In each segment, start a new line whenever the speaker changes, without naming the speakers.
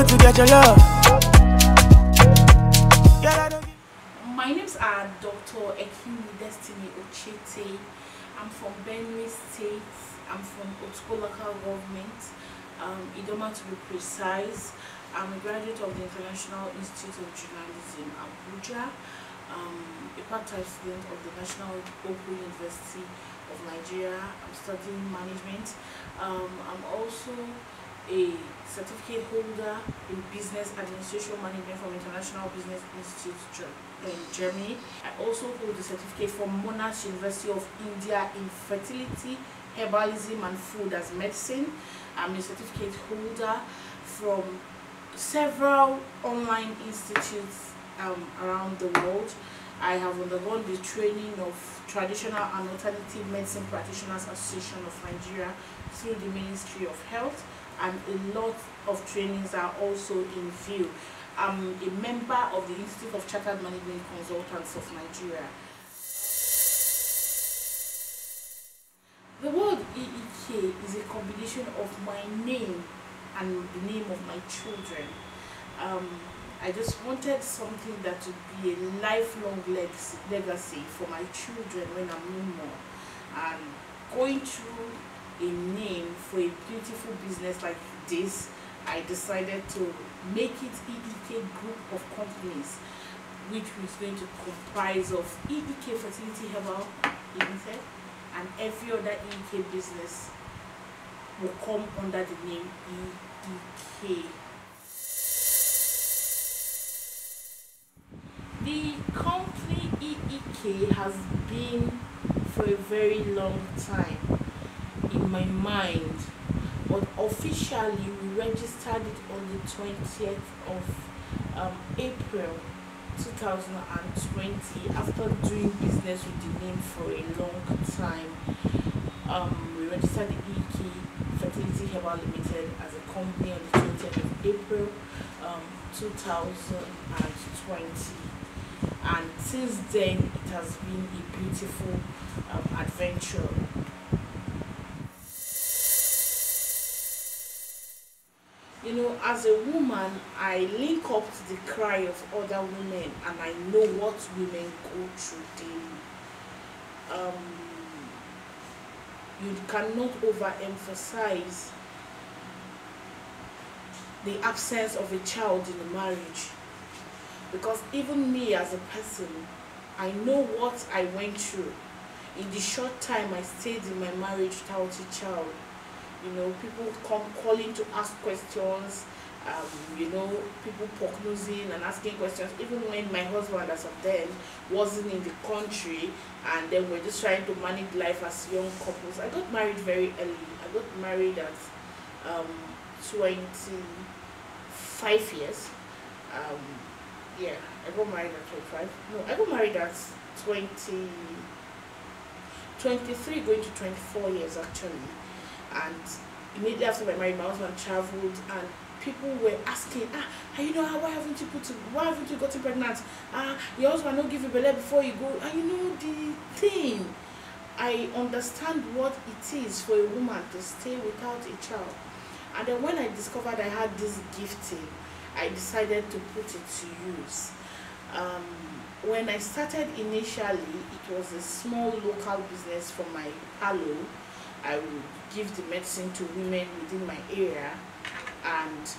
to get your love.
My name's Dr. EKINYI Ochete. I'm from Benue State. I'm from Otuko local government, Idoma to be precise. I'm a graduate of the International Institute of Journalism, Abuja, a part-time student of the National Open University of Nigeria. I'm studying management. I'm also a certificate holder in business administration management from International Business Institute in Germany. I also hold the certificate from Monash University of India in fertility, herbalism and food as medicine. I'm a certificate holder from several online institutes around the world. I have undergone the training of Traditional and Alternative Medicine Practitioners Association of Nigeria through the Ministry of Health, and a lot of trainings are also in view. I'm a member of the Institute of Chartered Management Consultants of Nigeria. The word EEK is a combination of my name and the name of my children. I just wanted something that would be a lifelong legacy for my children when I'm no more. And going through a name for a beautiful business like this, I decided to make it EEK Group of Companies, which is going to comprise of EEK Fertility Herbal Limited, and every other EEK business will come under the name EEK. The company EEK has been for a very long time in my mind, but officially we registered it on the 20th of April 2020 after doing business with the name for a long time. We registered the EEK Fertility Herbal Limited as a company on the 20th of April 2020. And since then it has been a beautiful adventure. You know, as a woman, I link up to the cry of other women, and I know what women go through daily. You cannot overemphasize the absence of a child in a marriage, because even me as a person, I know what I went through in the short time I stayed in my marriage without a child. You know, people come calling to ask questions, you know, people prognosing and asking questions, even when my husband as of then wasn't in the country, and then we're just trying to manage life as young couples. I got married very early. I got married at 25 years. Yeah, I got married at 25. No, I got married at 23 going to 24 years actually. And immediately after my marriage, my husband traveled, and people were asking, you know, why haven't you gotten pregnant? Your husband don't give you belly before you go. And you know the thing, I understand what it is for a woman to stay without a child. And then when I discovered I had this gifting, I decided to put it to use. When I started initially, it was a small local business from my palo. I would give the medicine to women within my area, and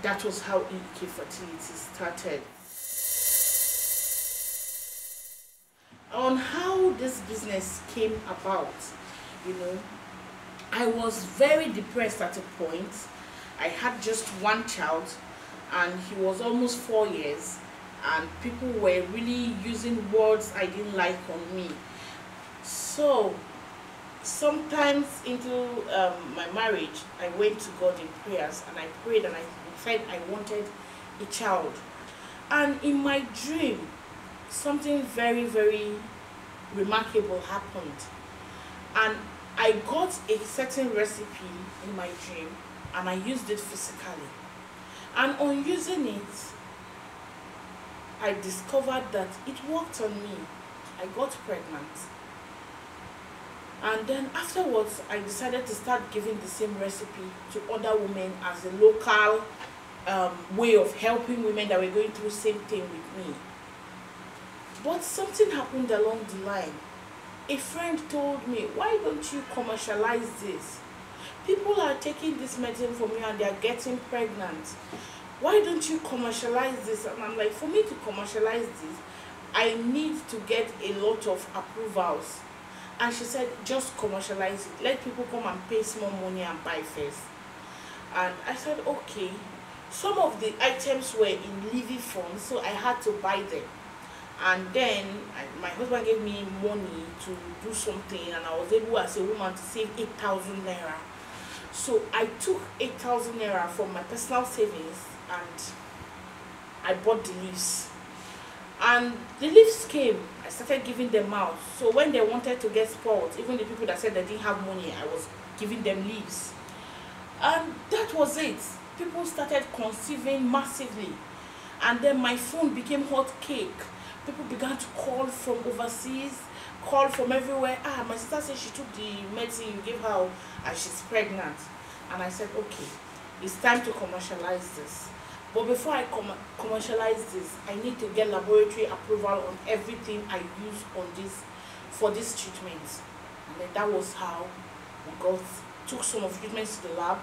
that was how EEK Fertility started. On how this business came about, you know, I was very depressed at a point. I had just one child, and he was almost 4 years, and people were really using words I didn't like on me. So sometimes into my marriage, I went to God in prayers, and I prayed, and I said I wanted a child. And in my dream, something very, very remarkable happened, and I got a certain recipe in my dream, and I used it physically. And on using it, I discovered that it worked on me. I got pregnant. And then afterwards, I decided to start giving the same recipe to other women as a local way of helping women that were going through the same thing with me. But something happened along the line. A friend told me, why don't you commercialize this? People are taking this medicine from you and they are getting pregnant. Why don't you commercialize this? And I'm like, for me to commercialize this, I need to get a lot of approvals. And she said, just commercialize it. Let people come and pay small money and buy first. And I said, okay. Some of the items were in living funds, so I had to buy them. And then my husband gave me money to do something, and I was able as a woman to save 8,000 naira. So I took 8,000 naira from my personal savings and I bought the leaves. And the leaves came, I started giving them out. So when they wanted to get spoiled, even the people that said they didn't have money, I was giving them leaves. And that was it. People started conceiving massively. And then my phone became hot cake. People began to call from overseas, call from everywhere. My sister said she took the medicine you gave her and she's pregnant. And I said, okay, it's time to commercialize this. But before I commercialize this, I need to get laboratory approval on everything I use on this for this treatment. And then that was how we took some of the treatments to the lab,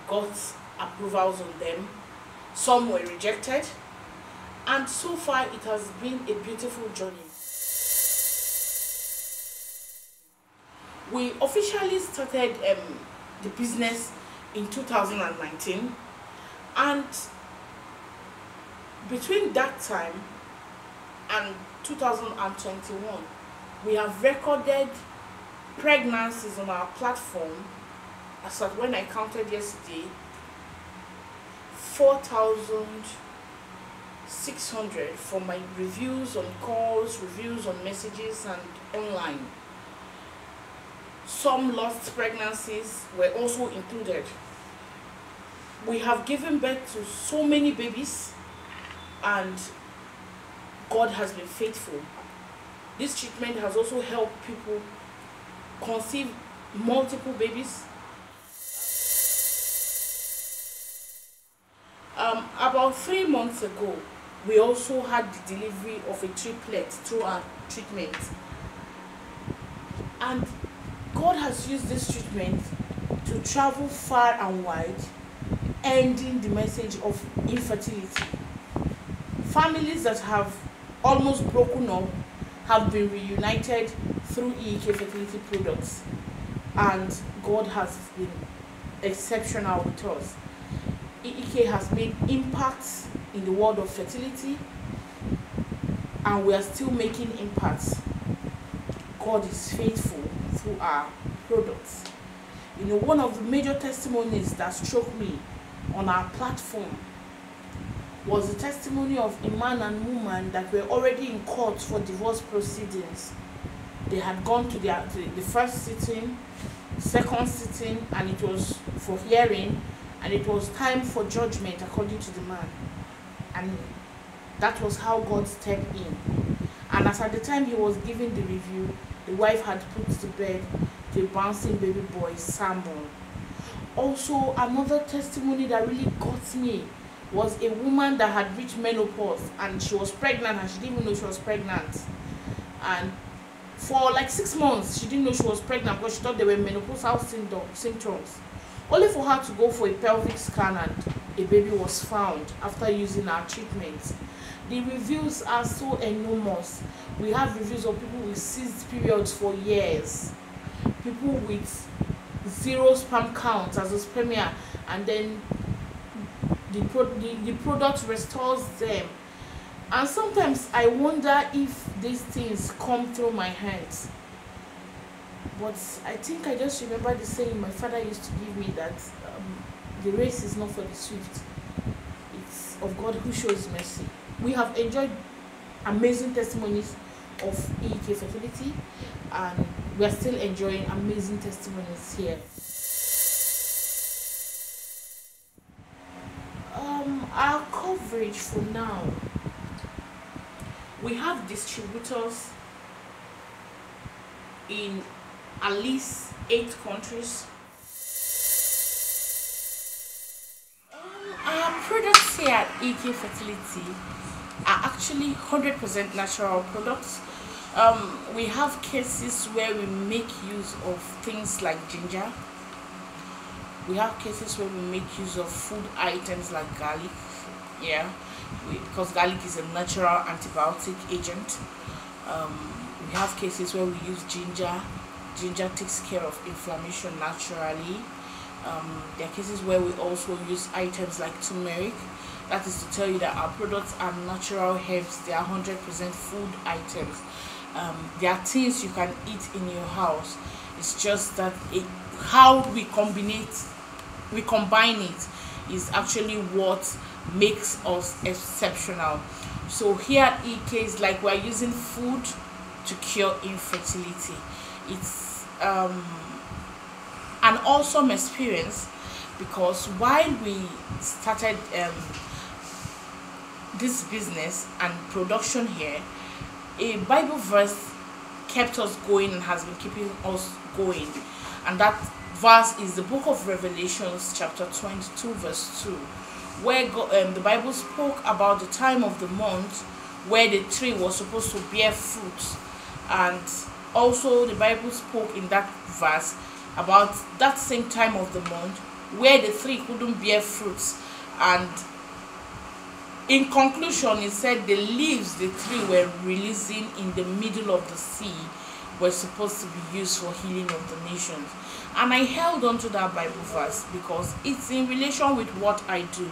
got approvals on them. Some were rejected, and so far it has been a beautiful journey. We officially started the business in 2019, and between that time and 2021 we have recorded pregnancies on our platform, as at when I counted yesterday, 4,600 for my reviews on calls, reviews on messages and online. Some lost pregnancies were also included. We have given birth to so many babies and God has been faithful. This treatment has also helped people conceive multiple babies. About 3 months ago, we also had the delivery of a triplet through our treatment. And God has used this treatment to travel far and wide, ending the message of infertility. Families that have almost broken up have been reunited through EEK Fertility products, and God has been exceptional with us. EEK has made impacts in the world of fertility, and we are still making impacts. God is faithful through our products. You know, one of the major testimonies that struck me on our platform was the testimony of a man and woman that were already in court for divorce proceedings. They had gone to the first sitting, second sitting, and it was for hearing, and it was time for judgment according to the man. And that was how God stepped in. And as at the time he was giving the review, the wife had put to bed the bouncing baby boy, Samuel. Also, another testimony that really got me was a woman that had reached menopause and she was pregnant and she didn't even know she was pregnant. And for like 6 months, she didn't know she was pregnant because she thought they were menopausal symptoms. Only for her to go for a pelvic scan and a baby was found after using our treatment. The reviews are so enormous. We have reviews of people with ceased periods for years, people with 0 sperm count as a spermia, and then the product restores them. And sometimes I wonder if these things come through my hands. But I think I just remember the saying my father used to give me, that the race is not for the swift, it's of God who shows mercy. We have enjoyed amazing testimonies of EEK Fertility, and we are still enjoying amazing testimonies here. Our coverage for now, we have distributors in at least 8 countries. Our here at EEK Fertility are actually 100% natural products. We have cases where we make use of things like ginger. We have cases where we make use of food items like garlic. Yeah, because garlic is a natural antibiotic agent. We have cases where we use ginger. Ginger takes care of inflammation naturally. There are cases where we also use items like turmeric. That is to tell you that our products are natural herbs. They are 100% food items. They are things you can eat in your house. It's just that how we combine it is actually what makes us exceptional. So here at EK, it's like we're using food to cure infertility. It's an awesome experience, because while we started this business and production here, a Bible verse kept us going and has been keeping us going, and that verse is the book of Revelations chapter 22 verse 2, where the Bible spoke about the time of the month where the tree was supposed to bear fruit. And also the Bible spoke in that verse about that same time of the month where the tree couldn't bear fruits, and in conclusion it said the leaves the tree were releasing in the middle of the sea were supposed to be used for healing of the nations. And I held on to that Bible verse because it's in relation with what I do.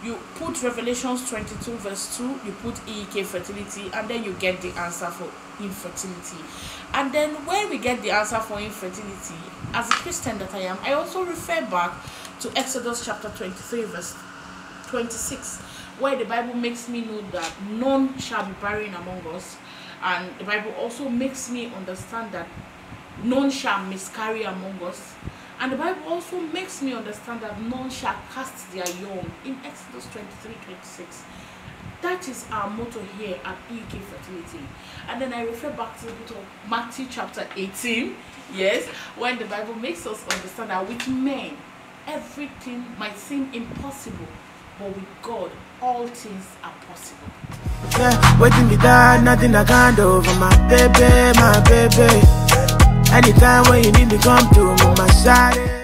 You put Revelations 22 verse 2, you put EEK Fertility, and then you get the answer for infertility. And then when we get the answer for infertility, as a Christian that I am, I also refer back to Exodus chapter 23 verse 26, where the Bible makes me know that none shall be barren among us. And the Bible also makes me understand that none shall miscarry among us. And the Bible also makes me understand that none shall cast their young in Exodus 23:26. That is our motto here at EEK Fertility. And then I refer back to the book of Matthew chapter 18, yes, when the Bible makes us understand that with men, everything might seem impossible, but with God, all things are possible.
Yeah, waiting me that, nothing I can't do for my baby, my baby. Anytime when you need me, come to my side.